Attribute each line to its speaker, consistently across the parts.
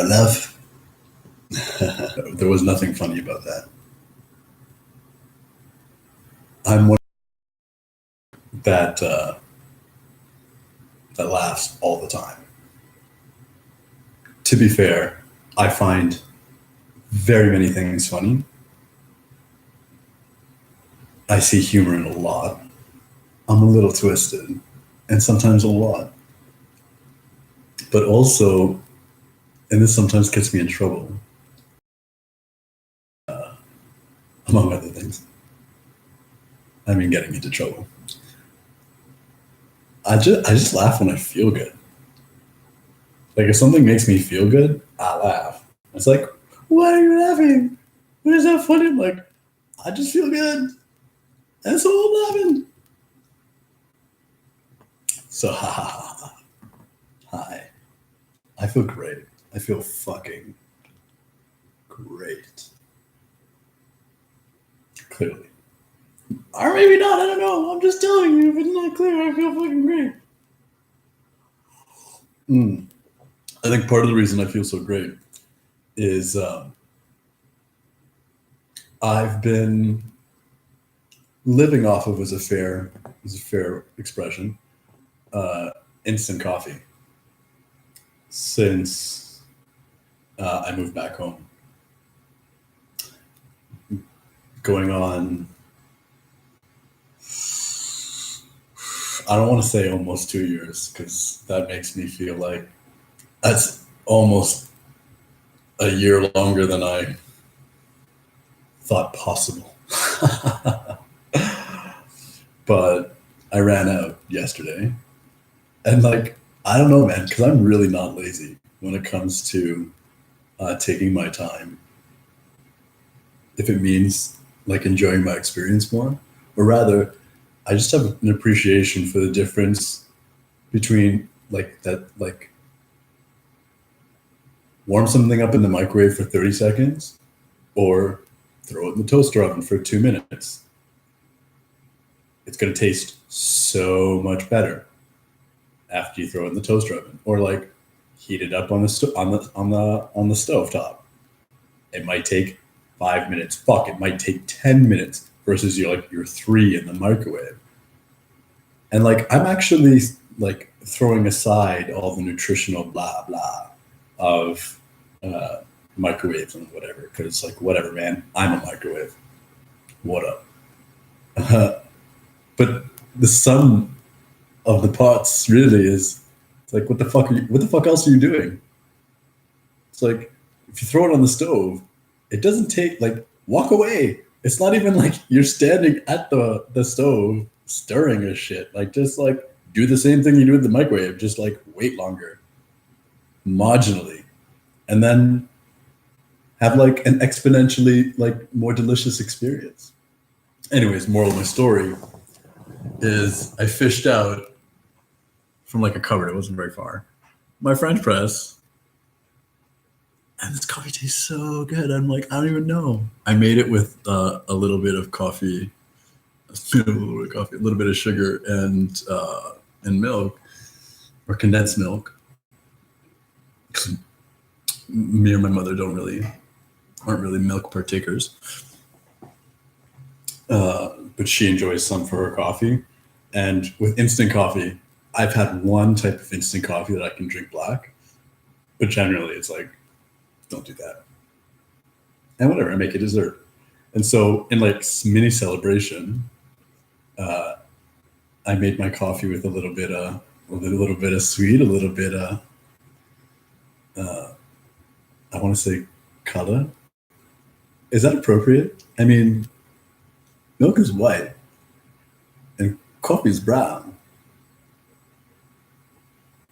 Speaker 1: love. There was nothing funny about that. I'm one that that laughs all the time. To be fair, I find very many things funny. I see humor in a lot. I'm a little twisted, and sometimes a lot. But also, and this sometimes gets me in trouble, among other things. I mean, getting into trouble. I just laugh when I feel good. Like if something makes me feel good, I laugh. It's like, why are you laughing? What is that funny? I'm like, I just feel good. And so I'm laughing. So ha ha ha ha. Hi. I feel great. I feel fucking great. Clearly. Or maybe not, I don't know. I'm just telling you, if it's not clear, I feel fucking great. I think part of the reason I feel so great is I've been living off of, as a fair expression, instant coffee since I moved back home. Going on, I don't want to say almost 2 years, because that makes me feel like that's almost a year longer than I thought possible. But I ran out yesterday. And like, I don't know, man, because I'm really not lazy when it comes to taking my time. If it means like enjoying my experience more, or rather, I just have an appreciation for the difference between like warm something up in the microwave for 30 seconds or throw it in the toaster oven for 2 minutes. It's going to taste so much better after you throw it in the toaster oven, or like heat it up on the stove top. It might take 5 minutes. Fuck, it might take 10 minutes versus your 3 in the microwave. And like, I'm actually like throwing aside all the nutritional blah blah of microwaves and whatever, because like, whatever, man, I'm a microwave. What up? But the sum of the parts really is, it's like, what the fuck else are you doing? It's like, if you throw it on the stove, it doesn't take, like, walk away. It's not even like you're standing at the stove stirring or shit. Like, just like do the same thing you do with the microwave, just like wait longer, marginally, and then have like an exponentially like more delicious experience. Anyways, moral of my story is I fished out from like a cupboard. It wasn't very far. My French press, and this coffee tastes so good. I'm like, I don't even know. I made it with a little bit of coffee, a little bit of sugar, and milk, or condensed milk. Me and my mother aren't really milk partakers. But she enjoys some for her coffee. And with instant coffee, I've had one type of instant coffee that I can drink black, but generally it's like, don't do that. And whatever, I make a dessert. And so in like mini celebration, I made my coffee with a little bit of sweet, a little bit of, I want to say color. Is that appropriate? I mean, milk is white and coffee is brown.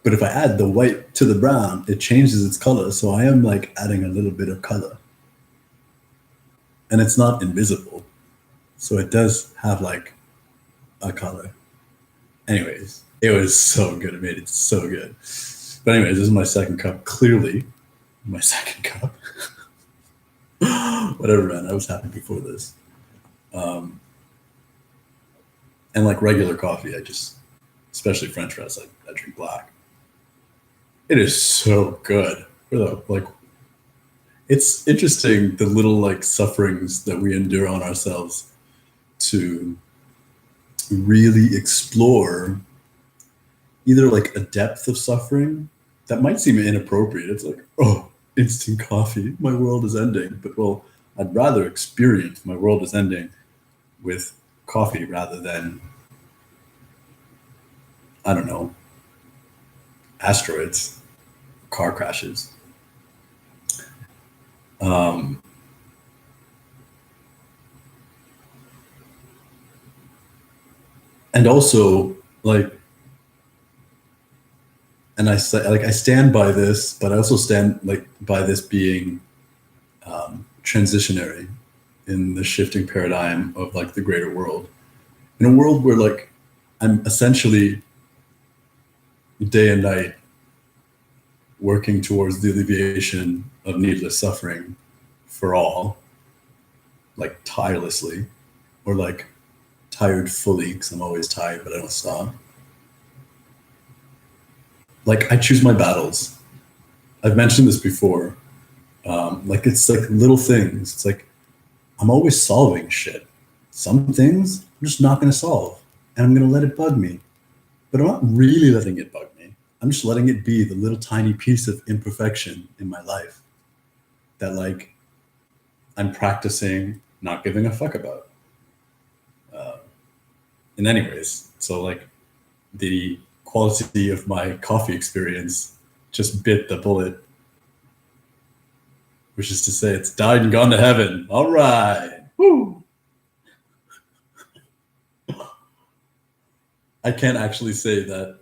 Speaker 1: But if I add the white to the brown, it changes its color. So I am like adding a little bit of color. And it's not invisible. So it does have like a color. Anyways, it was so good. It made it so good. But anyways, this is my second cup. Clearly, my second cup. Whatever, man. I was happy before this. And like regular coffee, especially French press, I drink black. It is so good. Like It's interesting, the little like sufferings that we endure on ourselves to really explore either like a depth of suffering that might seem inappropriate. It's like, oh, instant coffee, my world is ending. But well, I'd rather experience my world is ending with coffee rather than, I don't know, asteroids, car crashes. And also, like, and I say, like, I stand by this, but I also stand like by this being transitionary in the shifting paradigm of like the greater world. In a world where like I'm essentially day and night working towards the alleviation of needless suffering for all, like tirelessly, or like tired fully, because I'm always tired, but I don't stop. Like I choose my battles. I've mentioned this before. Like it's like little things. It's like I'm always solving shit. Some things I'm just not going to solve, and I'm going to let it bug me. But I'm not really letting it bug me. I'm just letting it be the little tiny piece of imperfection in my life that like I'm practicing not giving a fuck about. In any ways, so like the quality of my coffee experience just bit the bullet, which is to say it's died and gone to heaven. All right. Woo. I can't actually say that,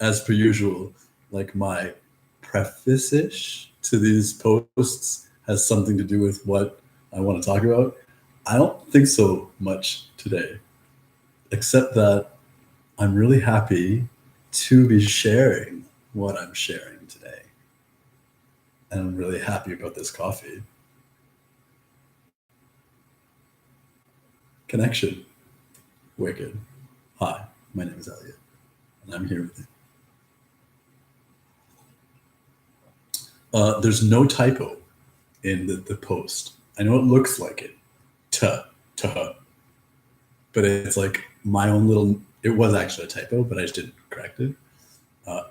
Speaker 1: as per usual, like my preface-ish to these posts has something to do with what I want to talk about. I don't think so much today, except that I'm really happy to be sharing what I'm sharing today. And I'm really happy about this coffee. Connection. Wicked. Hi, my name is Elliot, and I'm here with you. There's no typo in the post. I know it looks like it. Tuh, tuh. But it's like my own little, it was actually a typo, but I just didn't correct it.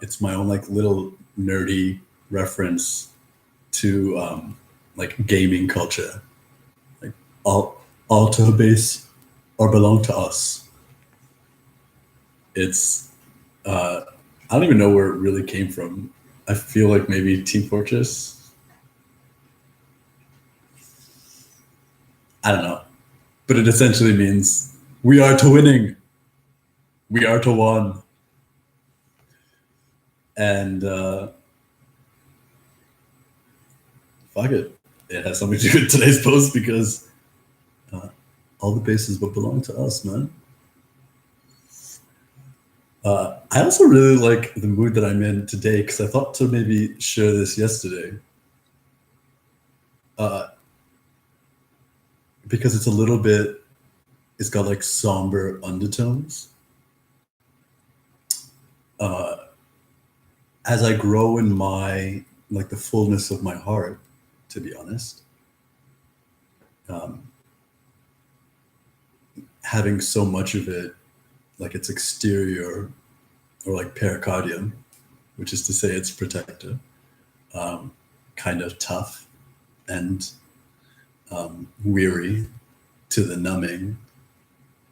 Speaker 1: It's my own like little nerdy reference to like gaming culture. Like all to base or belong to us. It's I don't even know where it really came from. I feel like maybe Team Fortress. I don't know. But it essentially means we are to winning. We are to one. And fuck it. It has something to do with today's post because all the bases but belong to us, man. I also really like the mood that I'm in today because I thought to maybe share this yesterday. Because it's a little bit, it's got like somber undertones. As I grow in my, like the fullness of my heart, to be honest, having so much of it, like its exterior or like pericardium, which is to say it's protected, kind of tough and weary to the numbing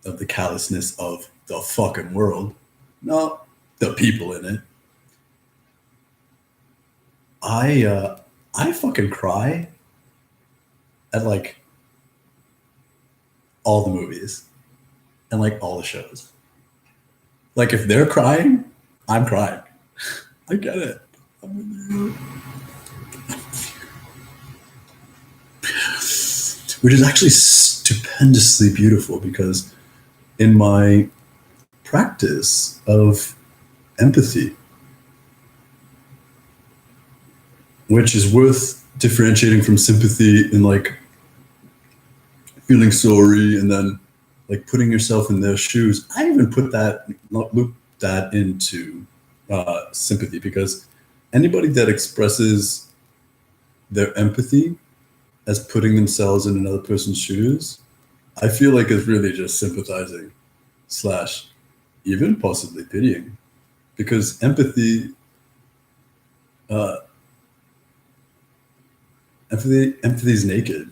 Speaker 1: of the callousness of the fucking world, not the people in it. I fucking cry at like all the movies and like all the shows. Like if they're crying, I'm crying. I get it. I'm with you. Which is actually stupendously beautiful because in my practice of empathy, which is worth differentiating from sympathy in like feeling sorry and then like putting yourself in their shoes. I even put that, loop that into sympathy because anybody that expresses their empathy as putting themselves in another person's shoes, I feel like is really just sympathizing / even possibly pitying, because empathy is naked.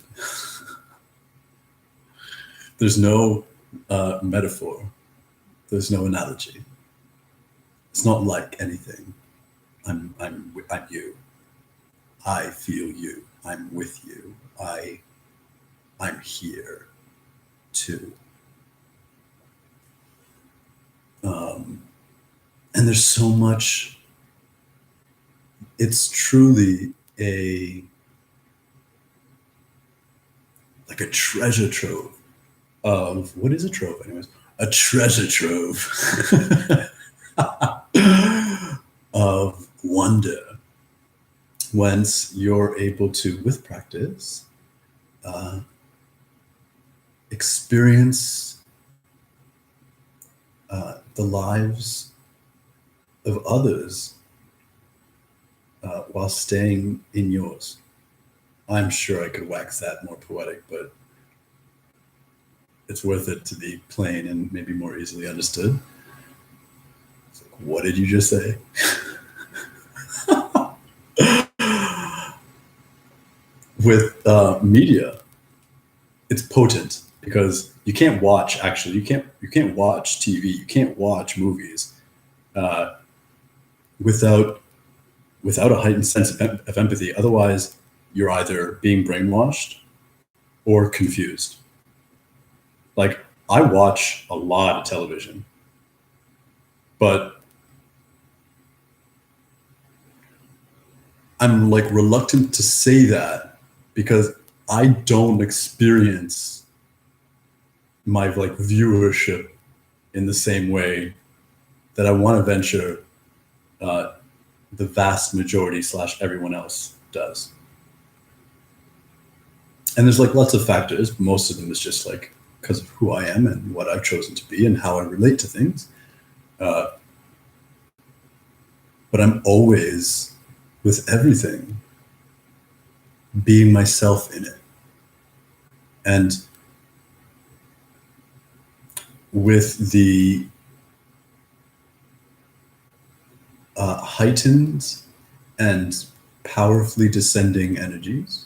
Speaker 1: There's no metaphor. There's no analogy. It's not like anything. I'm you. I feel you. I'm with you. I'm here too. And there's so much. It's truly like a treasure trove of, what is a trove anyways? A treasure trove of wonder, whence you're able to, with practice, experience the lives of others while staying in yours. I'm sure I could wax that more poetic, but it's worth it to be plain and maybe more easily understood. It's like, what did you just say? With media, it's potent because you can't watch. Actually, you can't watch TV. You can't watch movies without a heightened sense of empathy. Otherwise, you're either being brainwashed or confused. Like, I watch a lot of television, but I'm like reluctant to say that because I don't experience my like viewership in the same way that I want to venture the vast majority / everyone else does. And there's like lots of factors. Most of them is just like because of who I am and what I've chosen to be and how I relate to things. But I'm always, with everything, being myself in it. And with the heightened and powerfully descending energies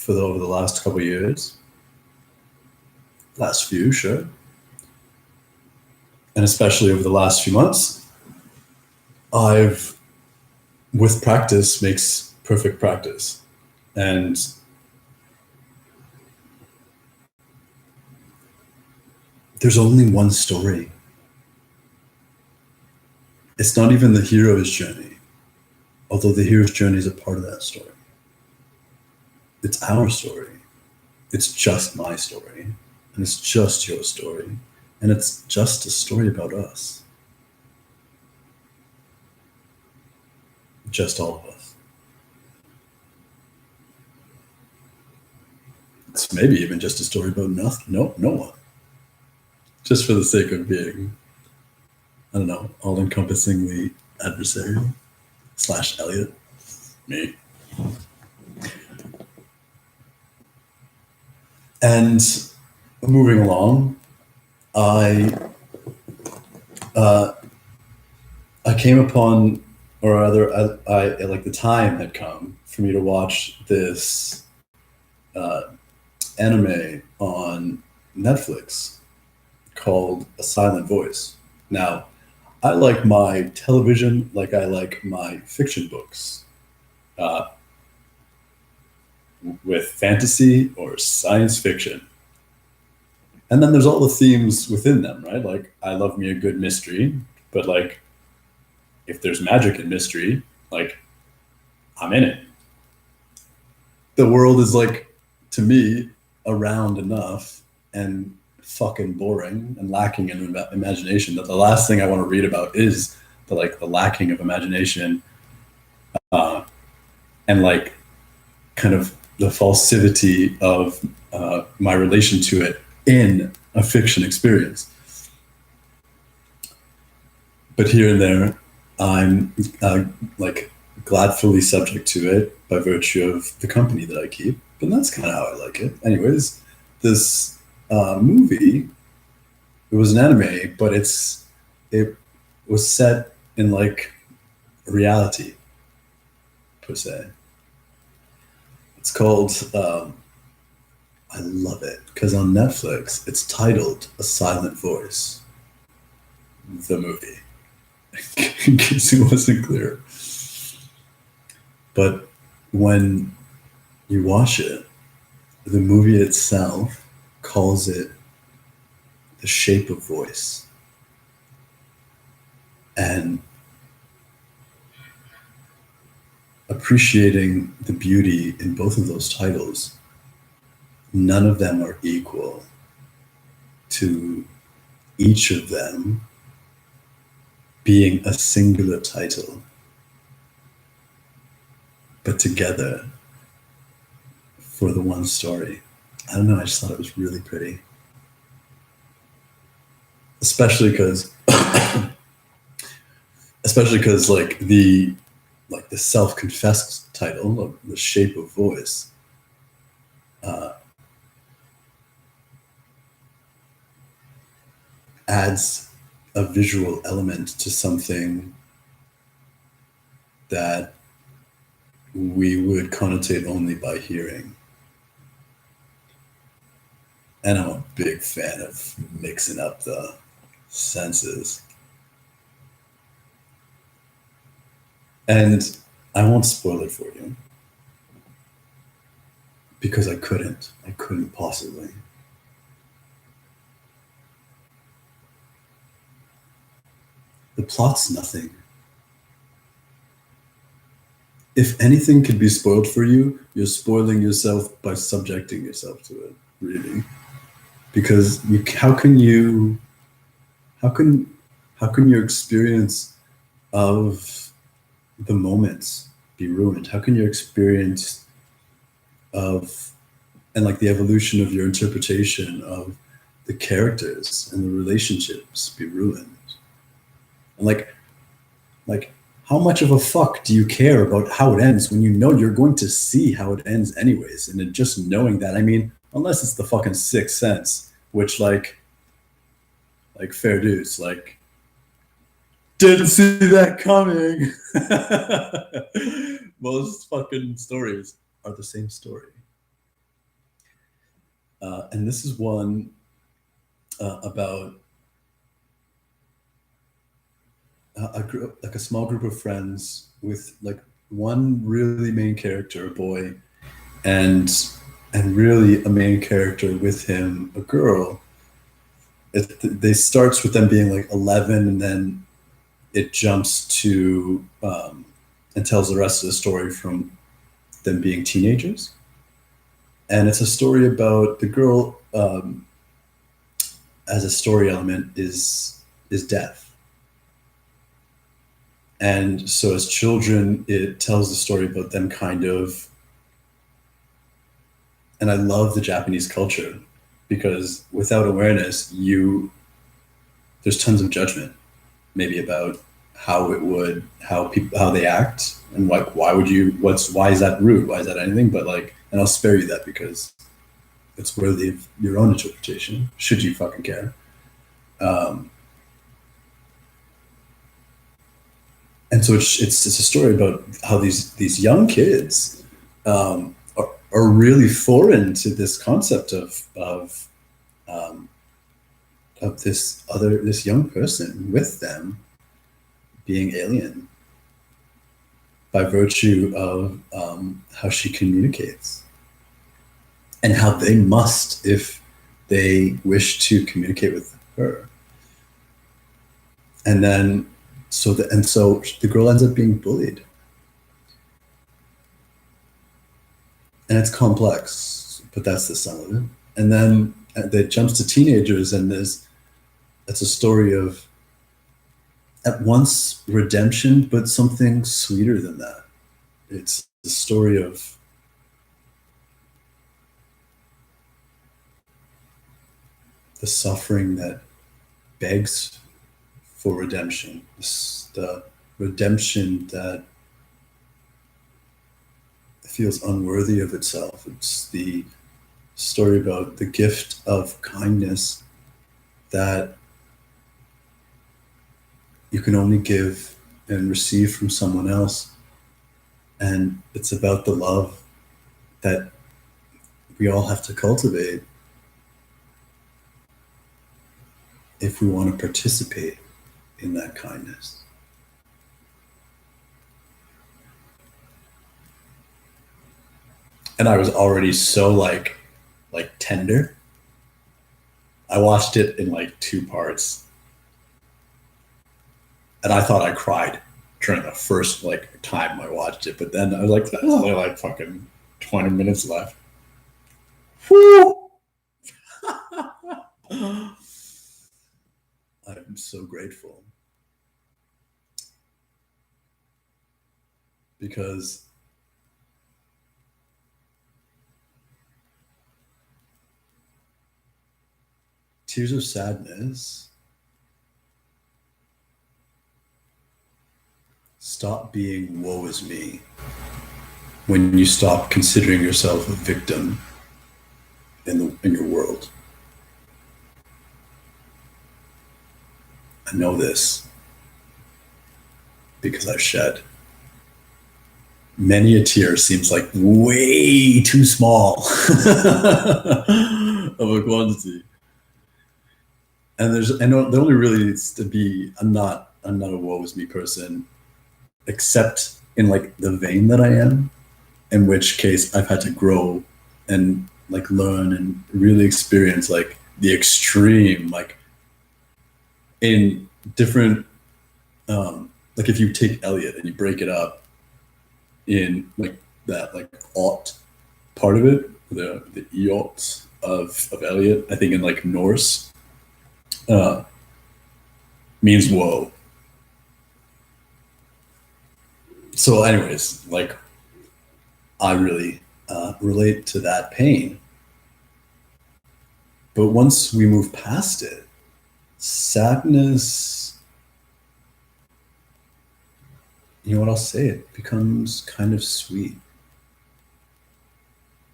Speaker 1: over the last couple of years, last few, sure, and especially over the last few months, with practice makes perfect practice. And there's only one story. It's not even the hero's journey, although the hero's journey is a part of that story. It's our story. It's just my story. And it's just your story. And it's just a story about us. Just all of us. It's maybe even just a story about no one. Just for the sake of being, I don't know, all-encompassingly adversarial / Elliot. Me. And moving along, I came upon, or rather, I like the time had come for me to watch this anime on Netflix called A Silent Voice. Now, I like my television like I like my fiction books, with fantasy or science fiction. And then there's all the themes within them, right? Like, I love me a good mystery, but like, if there's magic in mystery, like, I'm in it. The world is like, to me, around enough and fucking boring and lacking in imagination that the last thing I want to read about is the lacking of imagination, and like kind of the falsity of my relation to it in a fiction experience. But here and there, I'm like gladfully subject to it, but by virtue of the company that I keep. But that's kind of how I like it. Anyways, this movie, it was an anime, but it was set in like reality, per se. It's called, I love it, because on Netflix, it's titled A Silent Voice, the movie, in case it wasn't clear. But when you watch it, the movie itself calls it the shape of voice. And appreciating the beauty in both of those titles, none of them are equal to each of them being a singular title, but together for the one story. I don't know, I just thought it was really pretty. Especially because like the self-confessed title of The Shape of Voice adds a visual element to something that we would connotate only by hearing. And I'm a big fan of mixing up the senses. And I won't spoil it for you, because I couldn't possibly. The plot's nothing. If anything could be spoiled for you, you're spoiling yourself by subjecting yourself to it, really. Because how can your experience of the moments be ruined? How can your experience of, and like the evolution of your interpretation of the characters and the relationships be ruined? And like how much of a fuck do you care about how it ends when you know you're going to see how it ends anyways? And then just knowing that, I mean, unless it's the fucking Sixth Sense, which like fair dues, like didn't see that coming. Most fucking stories are the same story. And this is one about a small group of friends with like one really main character, a boy, and really a main character with him, a girl. They starts with them being like 11, and then it jumps to and tells the rest of the story from them being teenagers. And it's a story about the girl as a story element is death. And so as children, it tells the story about them kind of, and I love the Japanese culture, because without awareness, there's tons of judgment, maybe about how they act, and like why is that rude? Why is that anything? But like, and I'll spare you that because it's worthy of your own interpretation, should you fucking care. And so it's a story about how these young kids are really foreign to this concept of this young person with them being alien by virtue of how she communicates, and how they must, if they wish to communicate with her. And then so the girl ends up being bullied, and it's complex, but that's the sum of it. And then it jumps to teenagers, and it's a story of at once redemption, but something sweeter than that. It's the story of the suffering that begs for redemption, the redemption that feels unworthy of itself. It's the story about the gift of kindness that you can only give and receive from someone else. And it's about the love that we all have to cultivate if we want to participate in that kindness. And I was already so like tender. I watched it in like 2 parts. And I thought I cried during the first like time I watched it, but then I was like, there's only like fucking 20 minutes left. Whew! I'm so grateful because tears of sadness stop being woe is me when you stop considering yourself a victim in your world. I know this because I've shed. Many a tear seems like way too small of a quantity. And there only really needs to be, I'm not a woe is me person, except in like the vein that I am, in which case I've had to grow and like learn and really experience like the extreme, like in different, like if you take Elliot and you break it up in like that like ought part of it, the eot of Elliot, I think in like Norse, means woe. So anyways, like I really relate to that pain. But once we move past it, sadness, you know what I'll say, it becomes kind of sweet.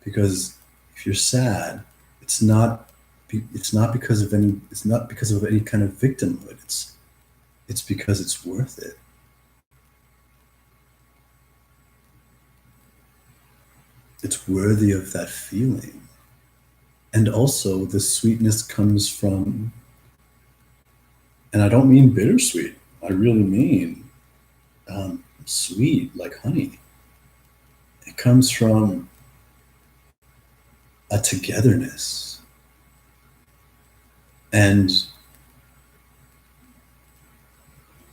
Speaker 1: Because if you're sad, it's not because of any kind of victimhood. It's because it's worth it. It's worthy of that feeling. And also the sweetness comes from, and I don't mean bittersweet, I really mean sweet like honey. It comes from a togetherness. And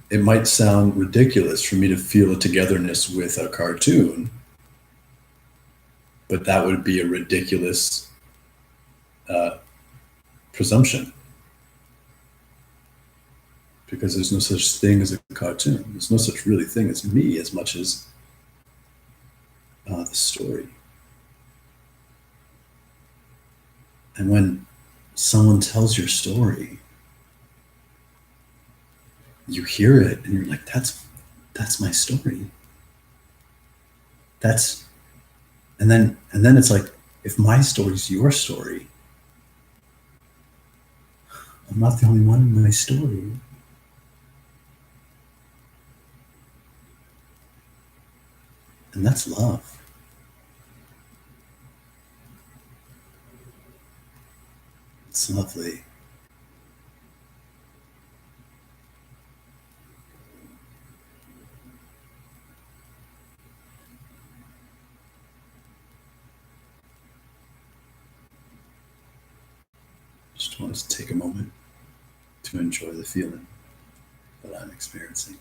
Speaker 1: it might sound ridiculous for me to feel a togetherness with a cartoon, but that would be a ridiculous presumption, because there's no such thing as a cartoon. There's no such really thing as me as much as the story. And when someone tells your story, you hear it and you're like, that's my story. And then it's like, if my story's your story, I'm not the only one in my story. And that's love. It's lovely. Just want to take a moment to enjoy the feeling that I'm experiencing.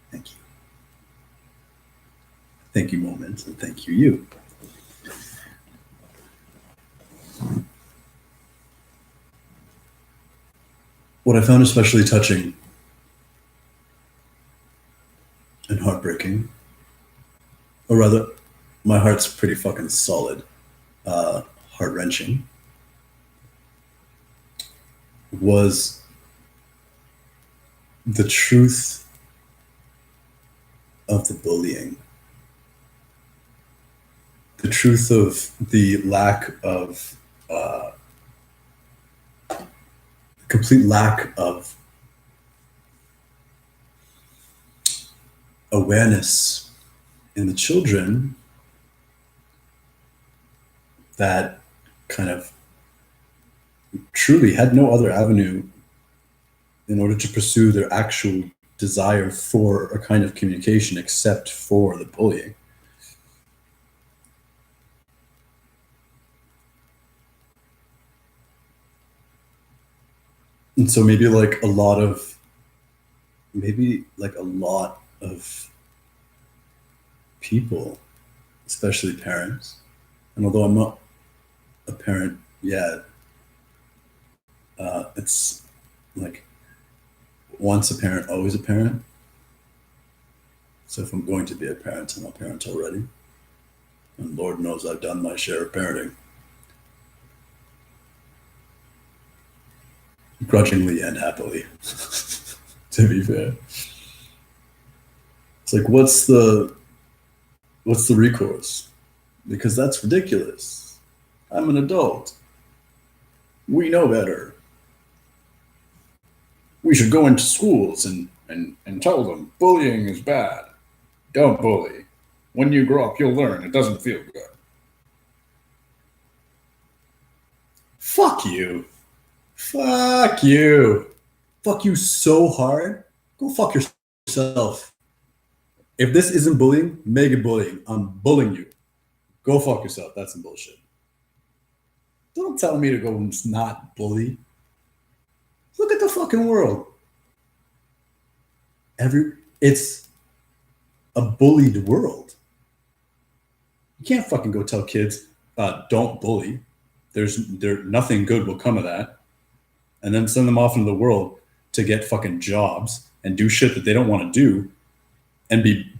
Speaker 1: Thank you. Thank you, moments, and thank you, you. What I found especially touching and heartbreaking, or rather, my heart's pretty fucking solid, heart-wrenching, was the truth of the bullying. The truth of the lack of, complete lack of awareness in the children that kind of truly had no other avenue in order to pursue their actual desire for a kind of communication except for the bullying. And so maybe like a lot of people, especially parents, and although I'm not a parent yet, it's like once a parent, always a parent. So if I'm going to be a parent, I'm a parent already. And Lord knows I've done my share of parenting. Grudgingly and happily, to be fair. It's like, what's the recourse? Because that's ridiculous. I'm an adult. We know better. We should go into schools and tell them bullying is bad. Don't bully. When you grow up, you'll learn it doesn't feel good. Fuck you. Fuck you. Fuck you so hard. Go fuck yourself. If this isn't bullying, make it bullying. I'm bullying you. Go fuck yourself. That's some bullshit. Don't tell me to go not bully. Look at the fucking world. It's a bullied world. You can't fucking go tell kids, don't bully. Nothing good will come of that. And then send them off into the world to get fucking jobs and do shit that they don't want to do and be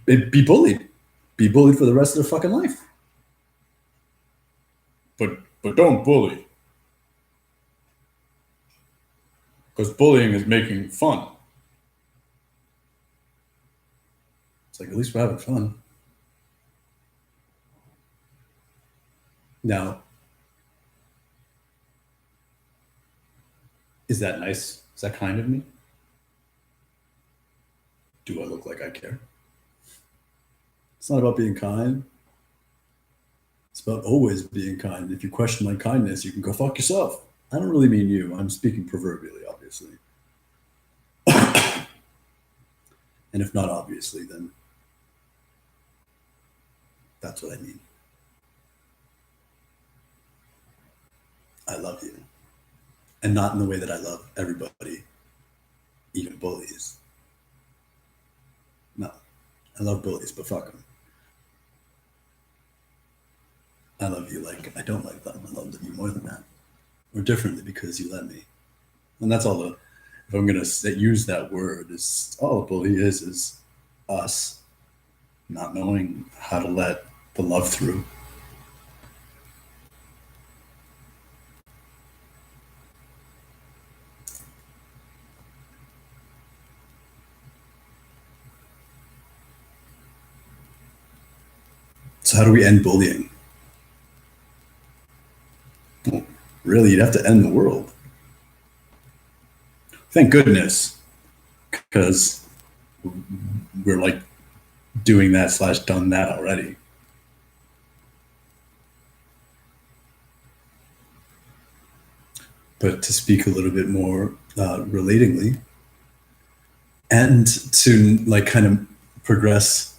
Speaker 1: bullied. Be bullied for the rest of their fucking life. But don't bully. Because bullying is making fun. It's like, at least we're having fun. Now, is that nice? Is that kind of me? Do I look like I care? It's not about being kind. It's about always being kind. If you question my kindness, you can go fuck yourself. I don't really mean you. I'm speaking proverbially, obviously. And if not obviously, then that's what I mean. I love you. And not in the way that I love everybody, even bullies. No, I love bullies, but fuck them. I love you like I don't like them. I love you more than that. Or differently because you let me. And that's all if I'm going to use that word, is all a bully is us not knowing how to let the love through. So how do we end bullying? Well, really, you'd have to end the world. Thank goodness, because we're like doing that / done that already. But to speak a little bit more relatingly, and to like kind of progress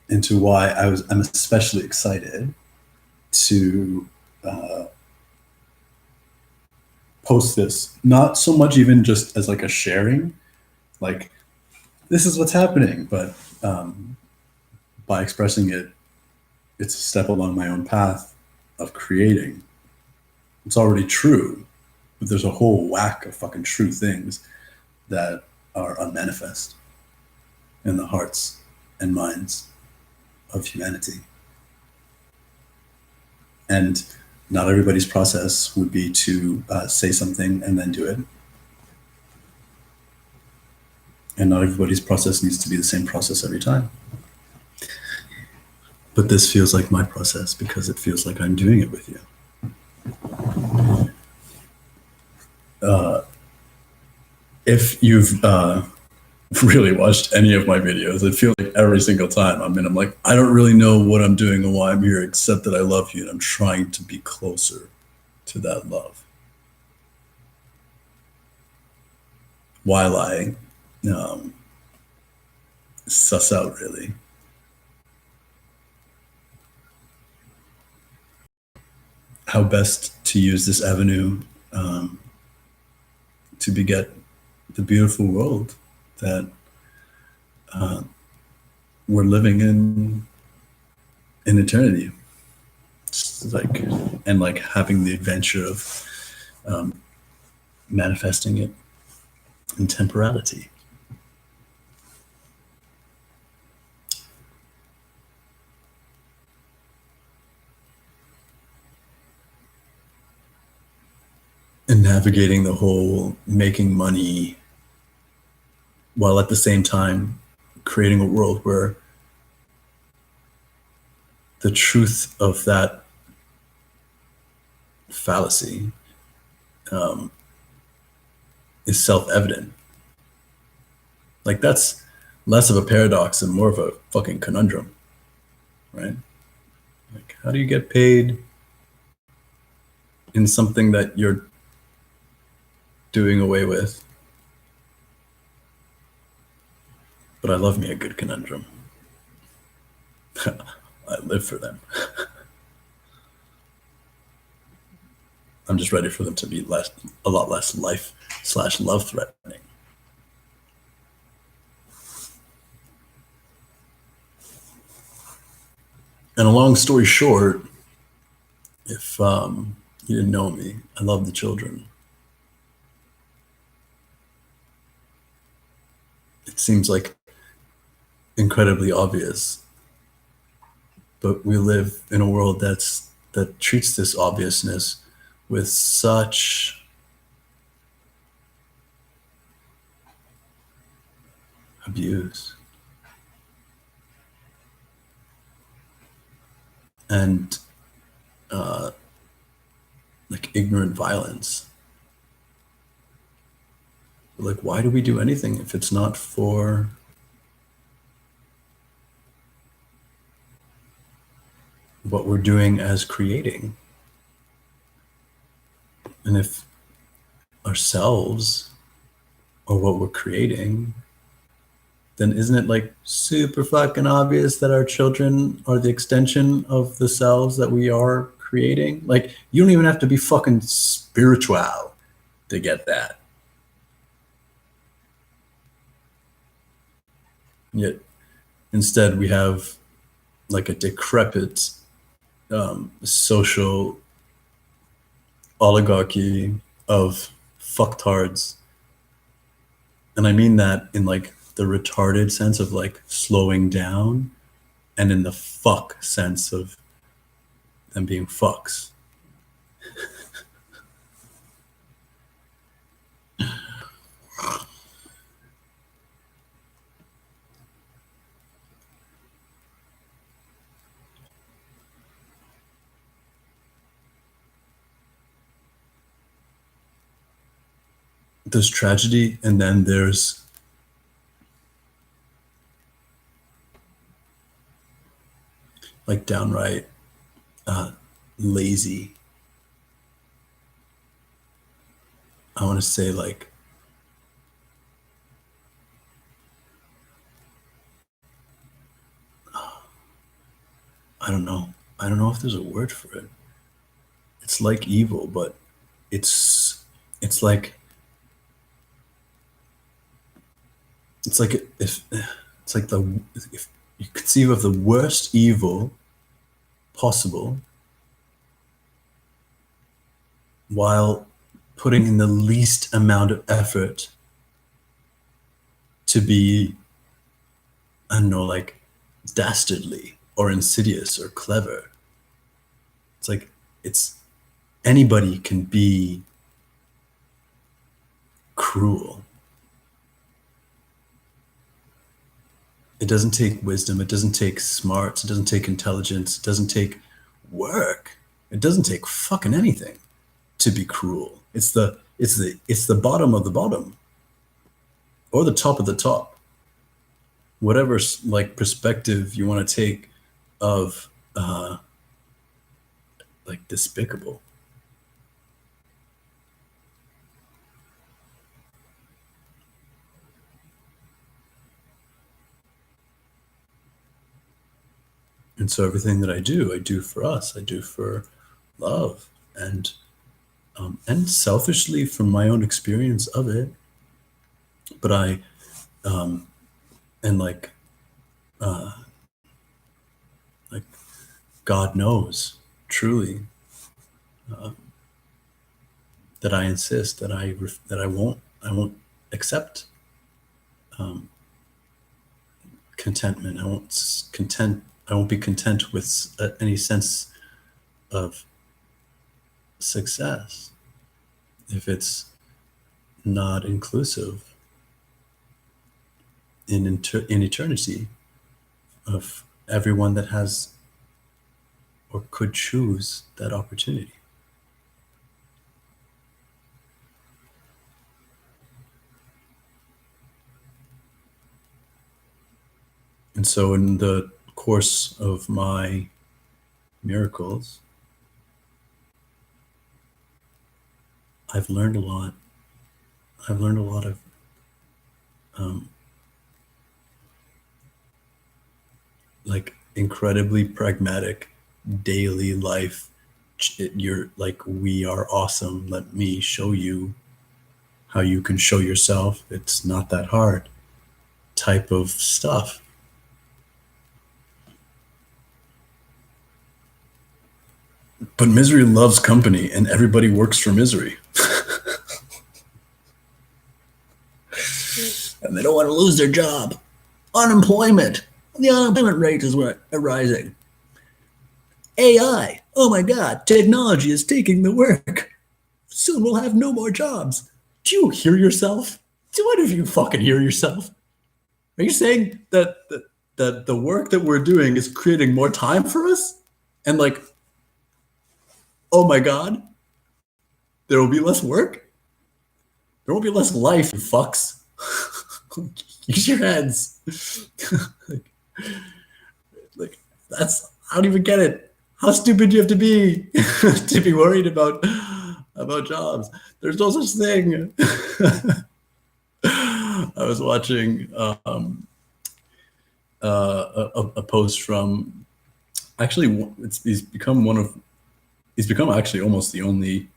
Speaker 1: into why I'm especially excited to post this, not so much even just as like a sharing, like this is what's happening, but by expressing it, it's a step along my own path of creating. It's already true, but there's a whole whack of fucking true things that are unmanifest in the hearts and minds of humanity. And not everybody's process would be to say something and then do it. And not everybody's process needs to be the same process every time. But this feels like my process because it feels like I'm doing it with you. If you've really watched any of my videos, it feels like every single time I'm like, I don't really know what I'm doing or why I'm here, except that I love you and I'm trying to be closer to that love. While I suss out really how best to use this avenue to beget the beautiful world that we're living in eternity. It's like, and like having the adventure of manifesting it in temporality. And navigating the whole making money while at the same time creating a world where the truth of that fallacy is self-evident. Like, that's less of a paradox and more of a fucking conundrum, right? Like, how do you get paid in something that you're doing away with? But I love me a good conundrum. I live for them. I'm just ready for them to be a lot less life/love threatening. And a long story short, if you didn't know me, I love the children. It seems like incredibly obvious, but we live in a world that treats this obviousness with such abuse and like ignorant violence. Like, why do we do anything if it's not for what we're doing as creating? And if ourselves are what we're creating, then isn't it like super fucking obvious that our children are the extension of the selves that we are creating? Like, you don't even have to be fucking spiritual to get that. Yet instead we have like a decrepit social oligarchy of fucktards. And I mean that in like the retarded sense of like slowing down, and in the fuck sense of them being fucks. There's tragedy, and then there's like downright lazy. I want to say like I don't know if there's a word for it. It's like evil, but it's like if you conceive of the worst evil possible while putting in the least amount of effort to be, I don't know, like dastardly or insidious or clever. It's like anybody can be cruel. It doesn't take wisdom. It doesn't take smarts. It doesn't take intelligence. It doesn't take work. It doesn't take fucking anything to be cruel. It's the bottom of the bottom, or the top of the top. Whatever like perspective you want to take of like despicable. And so everything that I do for us. I do for love and selfishly from my own experience of it. But and like God knows truly that I insist that I won't accept contentment. I won't be content with any sense of success if it's not inclusive in eternity of everyone that has or could choose that opportunity. And so in the course of my miracles, I've learned a lot. I've learned a lot of like incredibly pragmatic daily life. You're like, we are awesome. Let me show you how you can show yourself. It's not that hard type of stuff. But misery loves company, and everybody works for misery. And they don't want to lose their job. Unemployment. The unemployment rate is rising. AI. Oh my God, technology is taking the work. Soon we'll have no more jobs. Do you hear yourself? What if you fucking hear yourself? Are you saying that the work that we're doing is creating more time for us? And like, oh my God, there will be less work? There will be less life, you fucks. Use your heads. like that's, I don't even get it. How stupid do you have to be to be worried about jobs? There's no such thing. I was watching a post from, actually, he's become actually almost the only,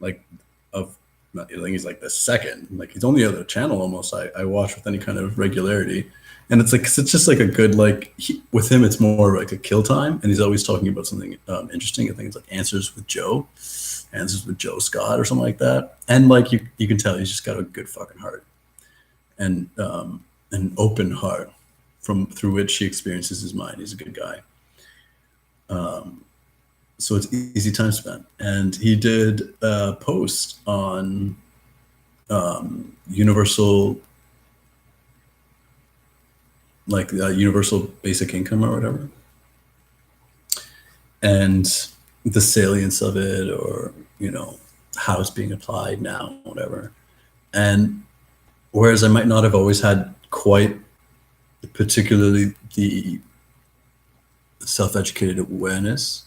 Speaker 1: like, of, I think he's like the second, like he's only other channel almost I watch with any kind of regularity. And it's like, it's just like a good, like, with him, it's more like a kill time. And he's always talking about something interesting. I think it's like Answers with Joe Scott or something like that. And like, you can tell he's just got a good fucking heart and an open heart through which he experiences his mind. He's a good guy. So it's easy time spent. And he did a post on universal basic income or whatever, and the salience of it, or, you know, how it's being applied now, whatever. And whereas I might not have always had quite particularly the self-educated awareness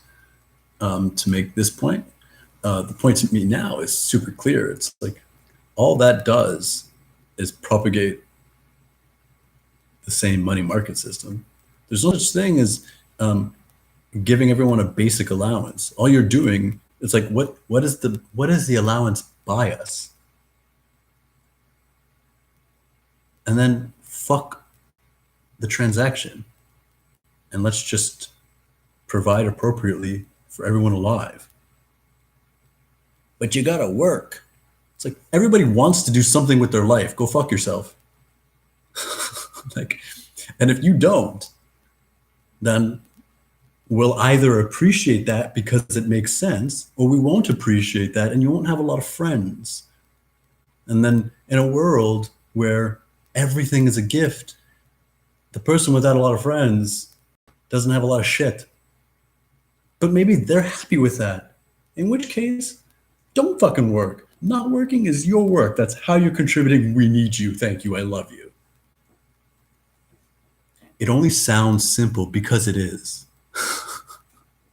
Speaker 1: to make this point, the point to me now is super clear. It's like, all that does is propagate the same money market system. There's no such thing as giving everyone a basic allowance. All you're doing, it's like, what is the allowance by us? And then fuck the transaction, and let's just provide appropriately for everyone alive. But you gotta work. It's like, everybody wants to do something with their life. Go fuck yourself. Like, and if you don't, then we'll either appreciate that because it makes sense, or we won't appreciate that and you won't have a lot of friends. And then in a world where everything is a gift, the person without a lot of friends doesn't have a lot of shit. But maybe they're happy with that. In which case, don't fucking work. Not working is your work. That's how you're contributing. We need you. Thank you. I love you. It only sounds simple because it is.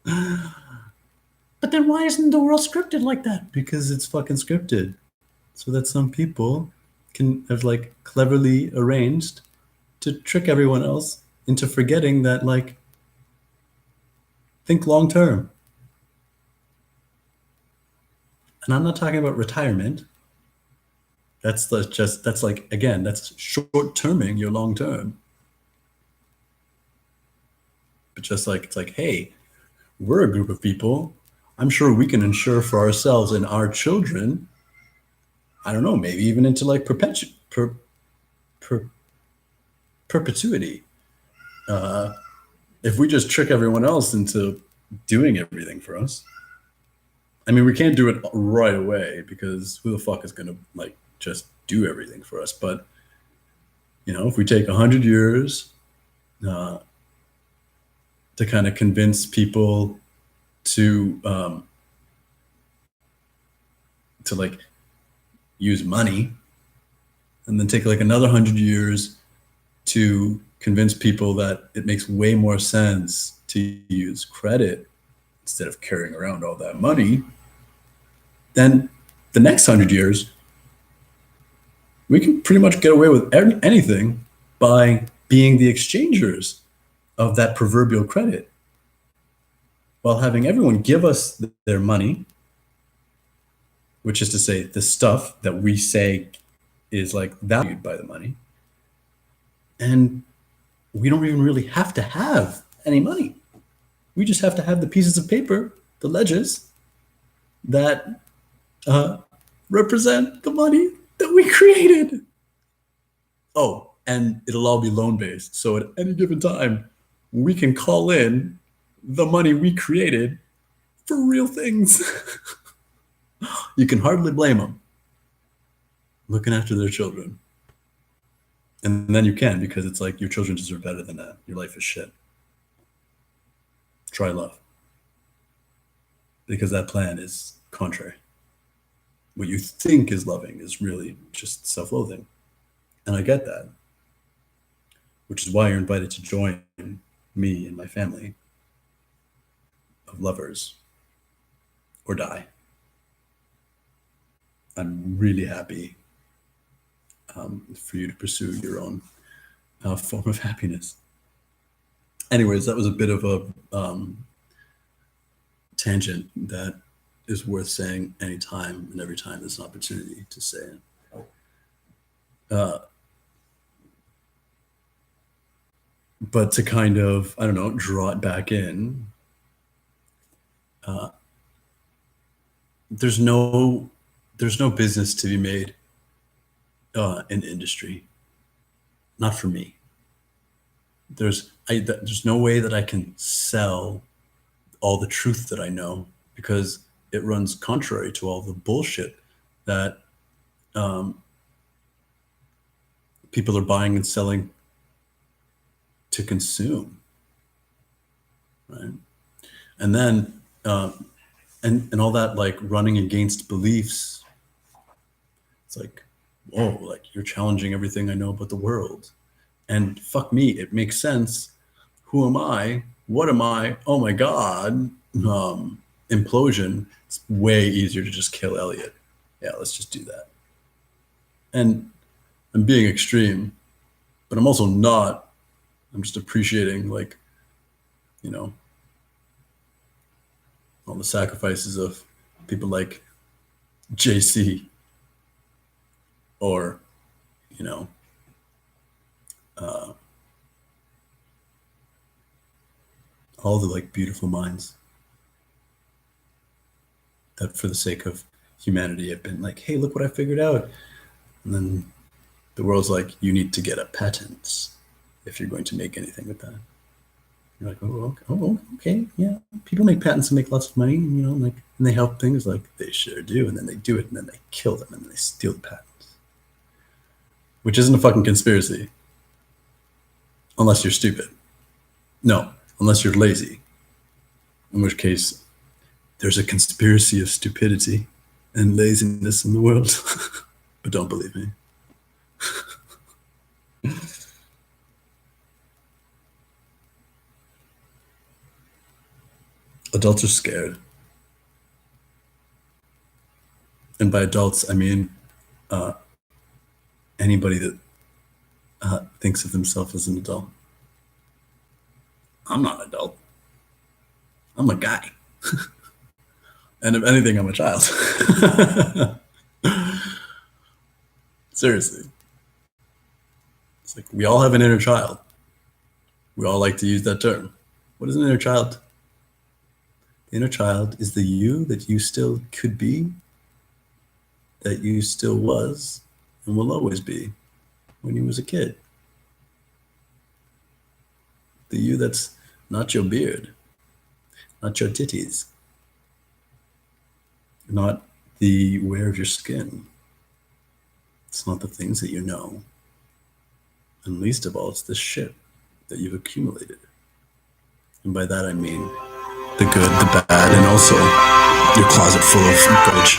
Speaker 1: But then why isn't the world scripted like that? Because it's fucking scripted. So that some people can have like cleverly arranged to trick everyone else into forgetting that, like, think long term. And I'm not talking about retirement. That's like, again, that's short terming your long term. But just like, it's like, hey, we're a group of people. I'm sure we can ensure for ourselves and our children, I don't know, maybe even into like perpetuity. If we just trick everyone else into doing everything for us. I mean, we can't do it right away because who the fuck is going to like just do everything for us? But, you know, if we take 100 years to kind of convince people to like use money, and then take like another 100 years to convince people that it makes way more sense to use credit instead of carrying around all that money, then the next 100 years, we can pretty much get away with anything by being the exchangers of that proverbial credit, while having everyone give us their money, which is to say the stuff that we say is like valued by the money. And we don't even really have to have any money. We just have to have the pieces of paper, the ledgers, that represent the money that we created. Oh, and it'll all be loan-based. So at any given time, we can call in the money we created for real things. You can hardly blame them. Looking after their children. And then you can, because it's like your children deserve better than that. Your life is shit. Try love. Because that plan is contrary. What you think is loving is really just self-loathing. And I get that. Which is why you're invited to join me and my family of lovers or die. I'm really happy for you to pursue your own form of happiness. Anyways, that was a bit of a tangent that is worth saying anytime and every time there's an opportunity to say it. But to kind of, I don't know, draw it back in, there's no business to be made in industry. Not for me. There's no way that I can sell all the truth that I know, because it runs contrary to all the bullshit that people are buying and selling to consume, right? And then and all that, like, running against beliefs. It's like, whoa, like, you're challenging everything I know about the world. And fuck me, it makes sense. Who am I? What am I? Oh my God. Implosion. It's way easier to just kill Elliot. Yeah, let's just do that. And I'm being extreme, but I'm also not. I'm just appreciating, like, you know, all the sacrifices of people like JC, or, you know, all the, like, beautiful minds that for the sake of humanity have been like, hey, look what I figured out. And then the world's like, you need to get a patent if you're going to make anything with that.
Speaker 2: You're like, okay, yeah. People make patents and make lots of money, and they help things, like they sure do, and then they do it, and then they kill them, and then they steal the patents, which isn't a fucking conspiracy, unless you're stupid. No, unless you're lazy, in which case there's a conspiracy of stupidity and laziness in the world. But don't believe me. Adults are scared. And by adults, I mean anybody that thinks of themselves as an adult. I'm not an adult. I'm a guy. And if anything, I'm a child. Seriously. It's like we all have an inner child. We all like to use that term. What is an inner child? The inner child is the you that you still could be, that you still was, and will always be when you was a kid. The you that's not your beard, not your titties, not the wear of your skin. It's not the things that you know. And least of all, it's the shit that you've accumulated. And by that I mean the good, the bad, and also your closet full of garbage.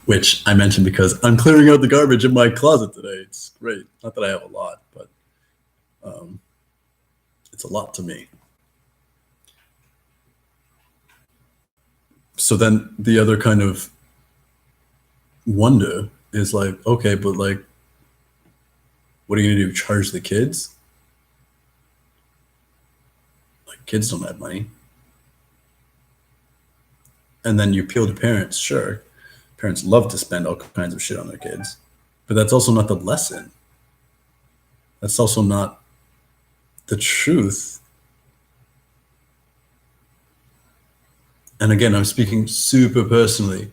Speaker 2: Which I mentioned because I'm clearing out the garbage in my closet today. It's great. Not that I have a lot, but it's a lot to me. So then the other kind of wonder is like, okay, but like, what are you going to do? Charge the kids? Like, kids don't have money. And then you appeal to parents. Sure, parents love to spend all kinds of shit on their kids, but that's also not the lesson. That's also not the truth. And again, I'm speaking super personally,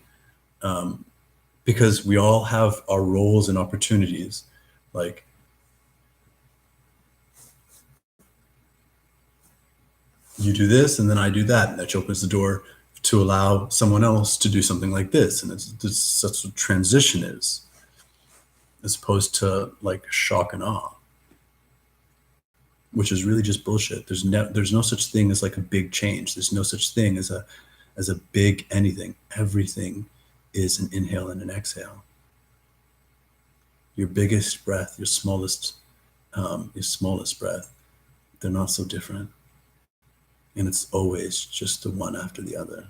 Speaker 2: because we all have our roles and opportunities. Like, you do this and then I do that, and that opens the door to allow someone else to do something like this. And that's what transition is, as opposed to like shock and awe, which is really just bullshit. There's no such thing as like a big change. There's no such thing as a big anything. Everything is an inhale and an exhale. Your biggest breath, your smallest breath, they're not so different. And it's always just the one after the other,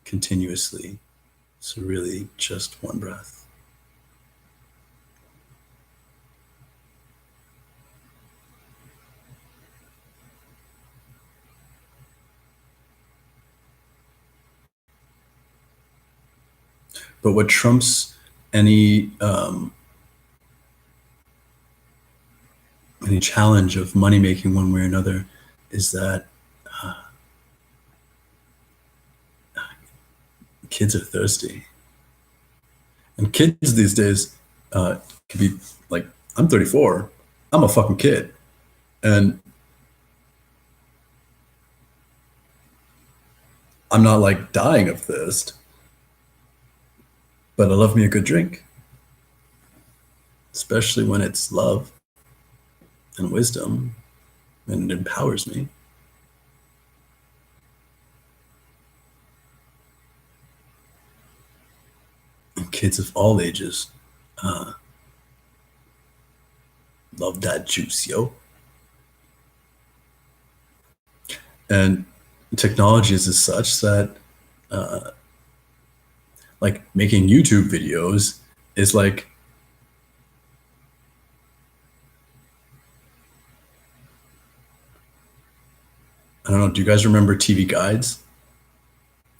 Speaker 2: continuously. So really just one breath. But what trumps any challenge of money making one way or another is that kids are thirsty. And kids these days can be like, I'm 34, I'm a fucking kid. And I'm not like dying of thirst, but I love me a good drink, especially when it's love and wisdom and it empowers me. And kids of all ages love that juice, yo. And technology is as such that like making YouTube videos is like, I don't know, do you guys remember TV guides?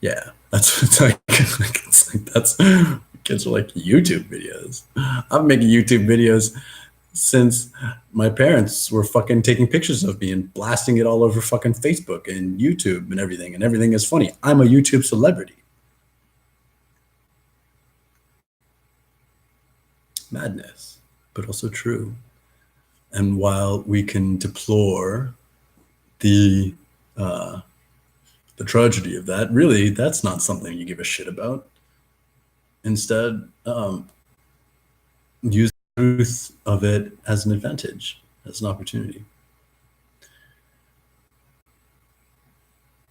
Speaker 2: Yeah, that's it's like, that's, kids are like, YouTube videos. I've been making YouTube videos since my parents were fucking taking pictures of me and blasting it all over fucking Facebook and YouTube and everything is funny. I'm a YouTube celebrity. Madness, but also true. And while we can deplore the tragedy of that, really, that's not something you give a shit about. Instead, use the truth of it as an advantage, as an opportunity.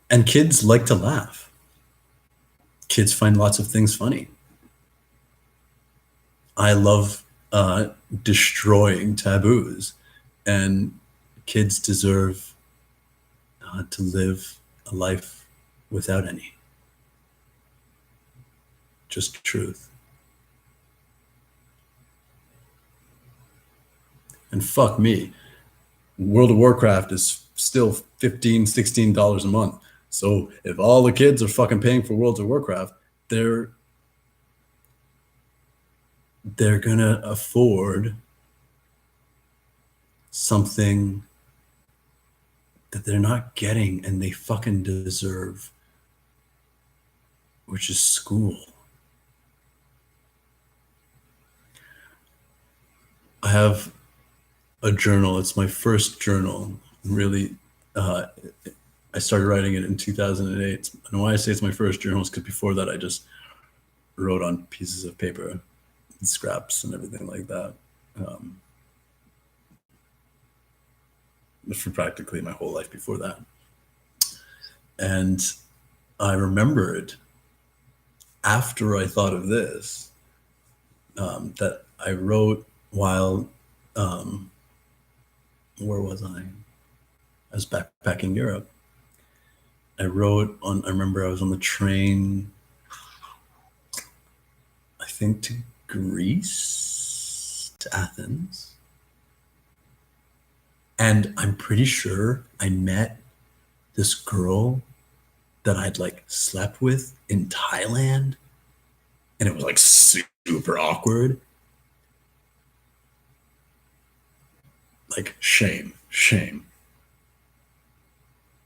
Speaker 2: And kids like to laugh. Kids find lots of things funny. I love destroying taboos, and kids deserve to live a life without any. Just truth. And fuck me, World of Warcraft is still $15, $16 a month. So if all the kids are fucking paying for World of Warcraft, they're gonna afford something that they're not getting and they fucking deserve, which is school. I have a journal. It's my first journal. Really, I started writing it in 2008. And why I say it's my first journal is because before that I just wrote on pieces of paper and scraps and everything like that. For practically my whole life before that. And I remembered after I thought of this, that I wrote while, where was I? I was backpacking Europe. I remember I was on the train, I think to Greece, to Athens. And I'm pretty sure I met this girl that I'd like slept with in Thailand. And it was like super awkward. Like shame.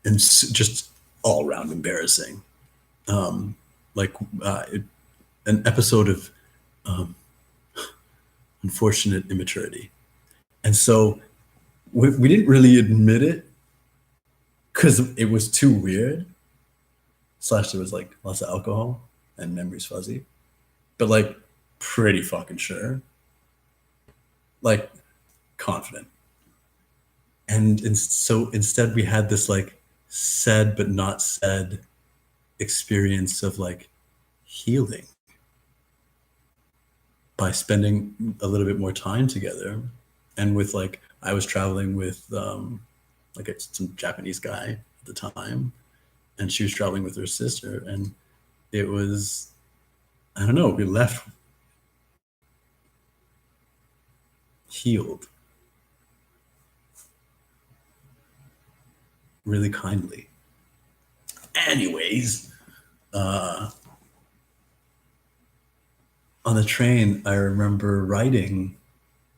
Speaker 2: And just all around embarrassing. An episode of unfortunate immaturity. And so we didn't really admit it because it was too weird. / there was like lots of alcohol and memories fuzzy. But like pretty fucking sure. Like confident. And so instead we had this like said but not said experience of like healing by spending a little bit more time together. And with like, I was traveling with like some Japanese guy at the time, and she was traveling with her sister, and it was, I don't know, we left healed really kindly. Anyways, on the train, I remember writing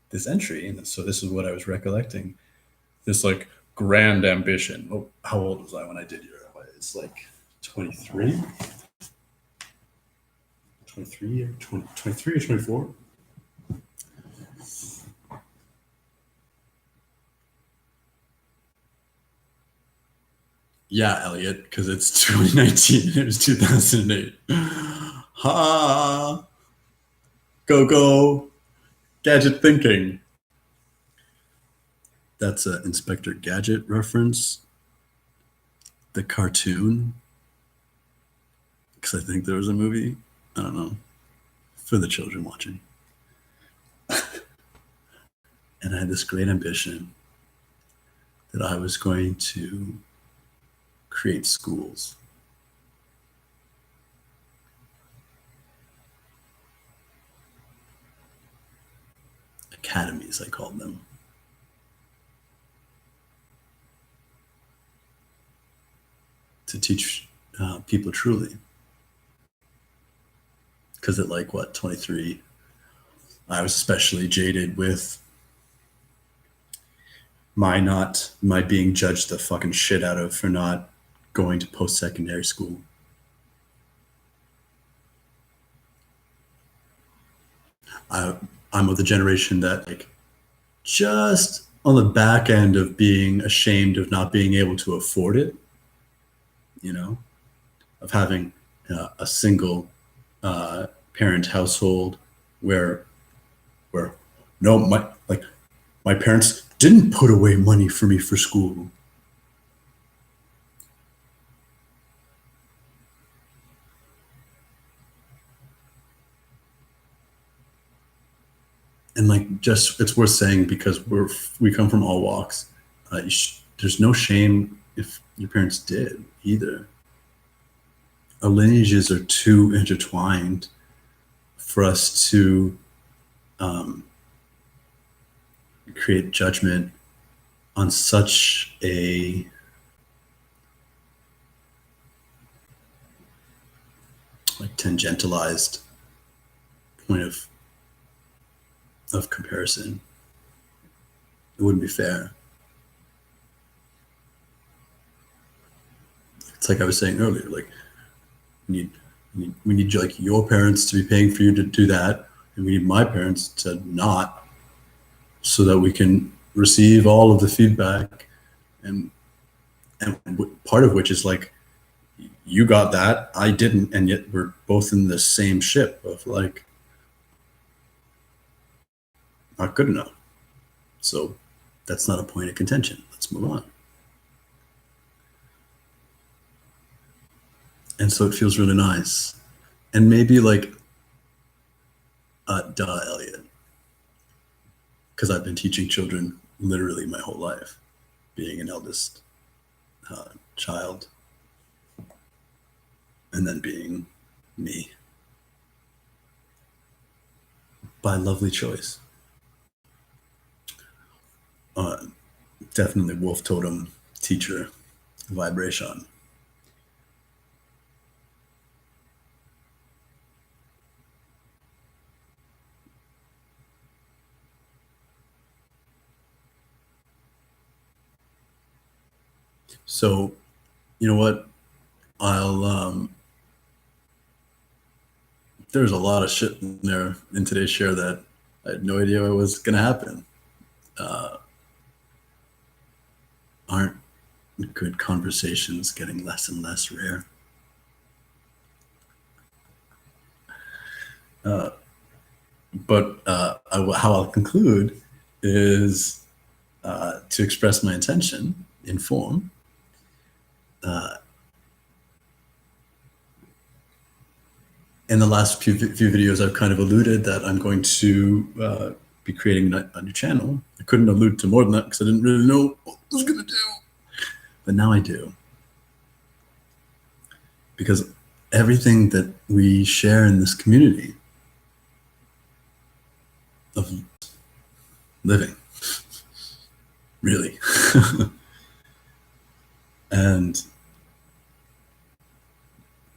Speaker 2: this entry, and so this is what I was recollecting. This like grand ambition. Oh, how old was I when I did Europe? It's like 23? 23 or 20, 23 or 24? Yeah, Elliot, because it's 2019 and it was 2008. Ha! Go! Gadget thinking. That's an Inspector Gadget reference. The cartoon. Because I think there was a movie. I don't know. For the children watching. And I had this great ambition that I was going to create schools. Academies, I called them. To teach people truly. Because at like, 23, I was especially jaded with my being judged the fucking shit out of for not going to post-secondary school. I'm of the generation that like just on the back end of being ashamed of not being able to afford it, you know, of having a single parent household where no, my parents didn't put away money for me for school. And like, just, it's worth saying, because we come from all walks. There's no shame if your parents did either. Our lineages are too intertwined for us to create judgment on such a like tangentialized point of comparison. It wouldn't be fair. It's like I was saying earlier, like we need like your parents to be paying for you to do that, and we need my parents to not, so that we can receive all of the feedback, and part of which is like, you got that, I didn't, and yet we're both in the same ship of like, not good enough. So that's not a point of contention. Let's move on. And so it feels really nice. And maybe like, duh, Elliot. Because I've been teaching children literally my whole life, being an eldest child, and then being me. By lovely choice. Definitely wolf totem teacher vibration. So, you know what? There's a lot of shit in there in today's share that I had no idea was going to happen. Aren't good conversations getting less and less rare? But how I'll conclude is to express my intention in form. In the last few videos, I've kind of alluded that I'm going to be creating a new channel. I couldn't allude to more than that because I didn't really know what I was going to do. But now I do. Because everything that we share in this community of living, really, and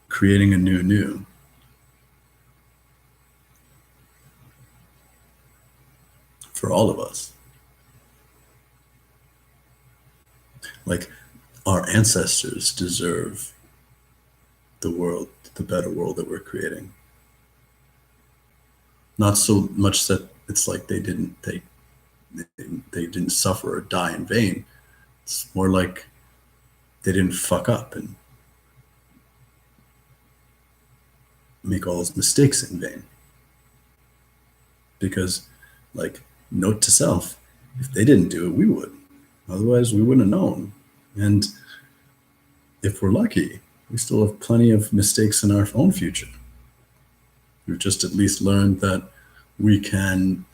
Speaker 2: creating a new, for all of us. Like, our ancestors deserve the world, the better world that we're creating. Not so much that it's like they didn't suffer or die in vain. It's more like they didn't fuck up and make all those mistakes in vain. Because, like, note to self, if they didn't do it, we would. Otherwise, we wouldn't have known. And if we're lucky, we still have plenty of mistakes in our own future. We've just at least learned that we can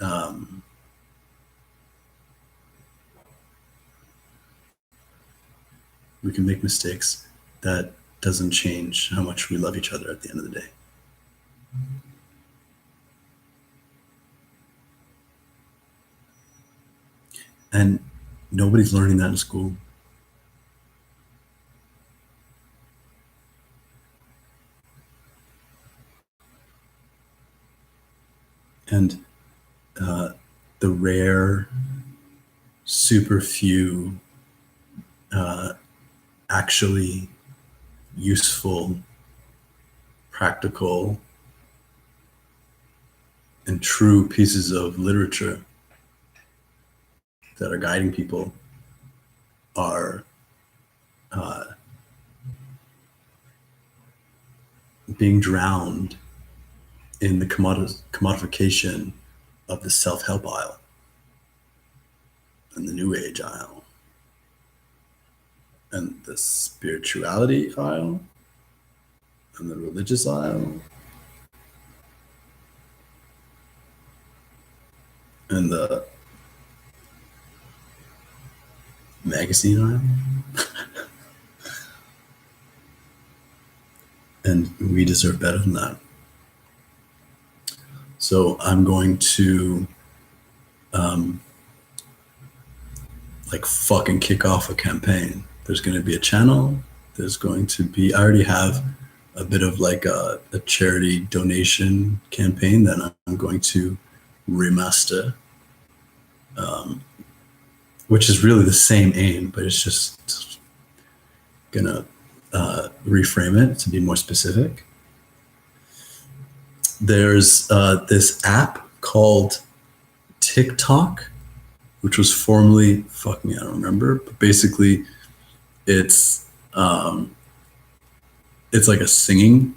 Speaker 2: make mistakes. That doesn't change how much we love each other at the end of the day. And nobody's learning that in school. And the rare, super few, actually useful, practical, and true pieces of literature that are guiding people are being drowned in the commodification of the self-help aisle and the new age aisle and the spirituality aisle and the religious aisle and the magazine aisle. And we deserve better than that. So I'm going to like fucking kick off a campaign. There's going to be a channel. There's going to be, I already have a bit of like a charity donation campaign that I'm going to remaster, which is really the same aim, but it's just gonna reframe it to be more specific. There's this app called TikTok, which was formerly, fuck me, I don't remember, but basically it's like a singing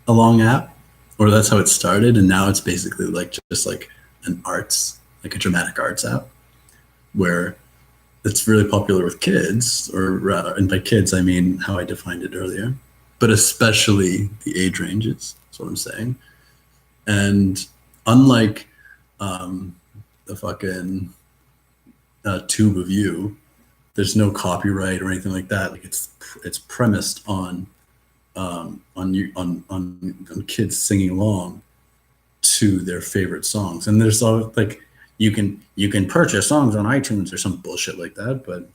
Speaker 2: along app, or that's how it started, and now it's basically like just like an arts, like a dramatic arts app, where it's really popular with kids, or rather, and by kids I mean how I defined it earlier, but especially the age ranges, that's what I'm saying. And unlike the fucking tube of you, there's no copyright or anything like that. Like it's premised on kids singing along to their favorite songs. And there's all like you can purchase songs on iTunes or some bullshit like that, but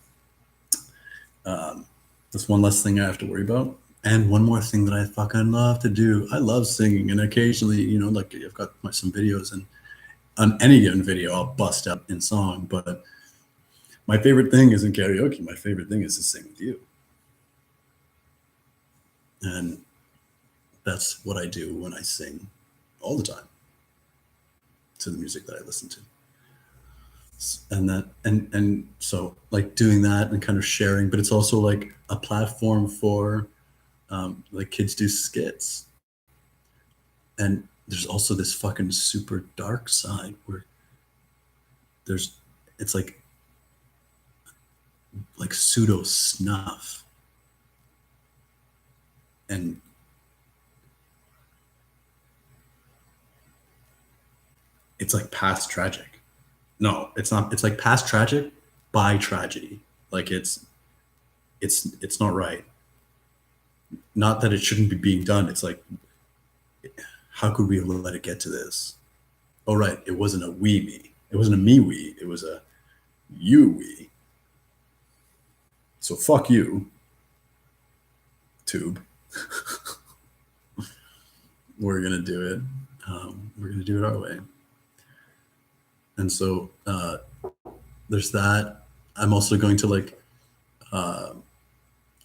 Speaker 2: that's one less thing I have to worry about. And one more thing that I fucking love to do. I love singing, and occasionally, you know, like I've got some videos, and on any given video I'll bust out in song, but my favorite thing isn't karaoke. My favorite thing is to sing with you. And that's what I do when I sing all the time to the music that I listen to. And that, and so like doing that and kind of sharing, but it's also like a platform for like kids do skits. And there's also this fucking super dark side where it's like pseudo snuff. And it's like past tragic. No, it's not. It's like past tragic by tragedy. Like it's not right. Not that it shouldn't be being done. It's like, how could we let it get to this? Oh, right. It wasn't a me. It wasn't a me. It was a we. So fuck you, tube. We're going to do it. We're going to do it our way. And so there's that. I'm also going to like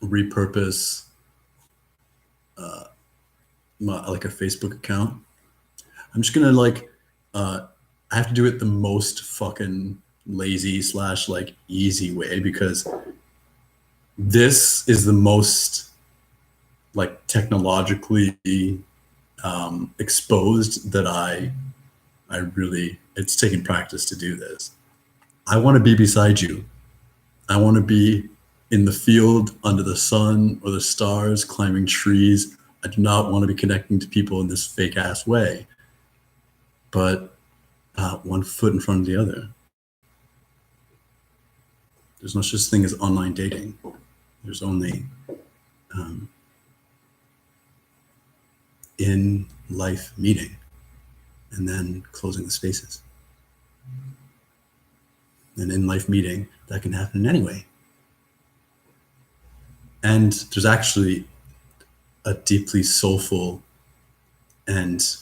Speaker 2: repurpose like a Facebook account. I'm just gonna like I have to do it the most fucking lazy / like easy way, because this is the most like technologically exposed that I really, it's taken practice to do this. I want to be beside you. I want to be in the field under the sun or the stars, climbing trees. I do not want to be connecting to people in this fake ass way, but one foot in front of the other. There's no such thing as online dating. There's only in life meeting and then closing the spaces. And in life meeting, that can happen in any way. And there's actually a deeply soulful and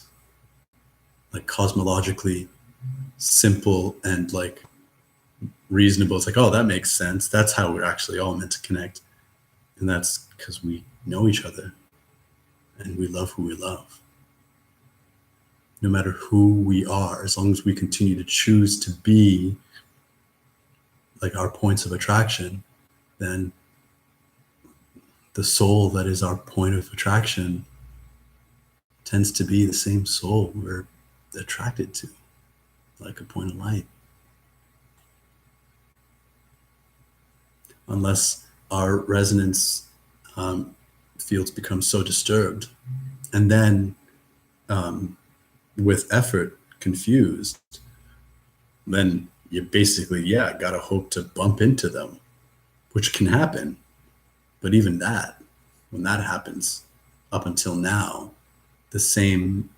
Speaker 2: like cosmologically simple and like reasonable. It's like, oh, that makes sense. That's how we're actually all meant to connect. And that's because we know each other and we love who we love. No matter who we are, as long as we continue to choose to be like our points of attraction, then the soul that is our point of attraction tends to be the same soul we're attracted to, like a point of light. Unless our resonance fields become so disturbed, and then with effort confused, then you basically, gotta hope to bump into them, which can happen. But even that, when that happens, up until now, the same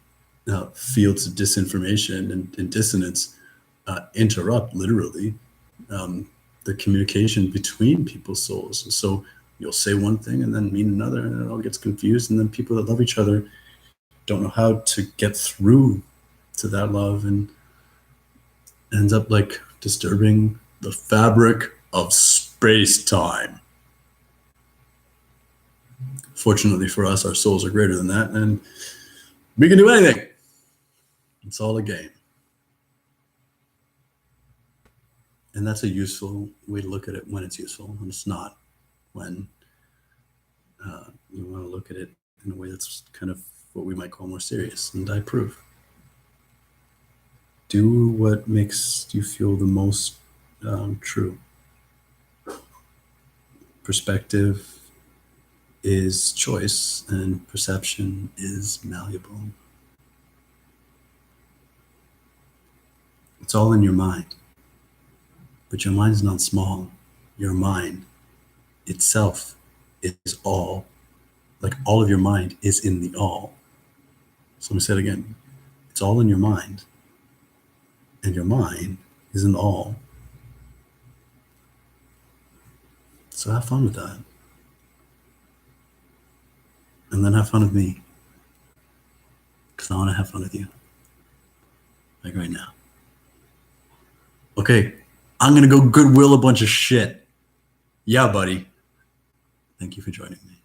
Speaker 2: fields of disinformation and dissonance interrupt literally the communication between people's souls. And so you'll say one thing and then mean another, and it all gets confused. And then people that love each other don't know how to get through to that love, and ends up like disturbing the fabric of space-time. Fortunately for us, our souls are greater than that, and we can do anything. It's all a game. And that's a useful way to look at it when it's useful, and it's not when you want to look at it in a way that's kind of what we might call more serious. And I approve. Do what makes you feel the most true. Perspective is choice, and perception is malleable. It's all in your mind. But your mind is not small. Your mind itself is all. Like all of your mind is in the all. So let me say it again. It's all in your mind. And your mind is in the all. So have fun with that. And then have fun with me. Because I want to have fun with you. Like right now. Okay, I'm going to go Goodwill a bunch of shit. Yeah, buddy. Thank you for joining me.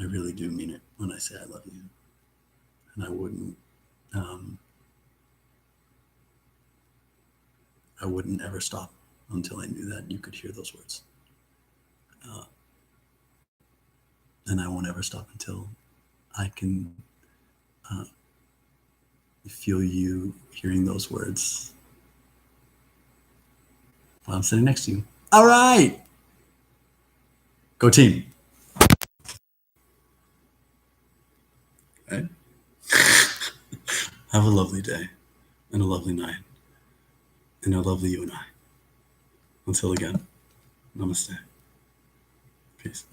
Speaker 2: I really do mean it when I say I love you. And I wouldn't ever stop until I knew that you could hear those words. And I won't ever stop until I can feel you hearing those words while I'm sitting next to you. All right. Go team. Okay. Have a lovely day and a lovely night and a lovely you and I. Until again, namaste. Peace.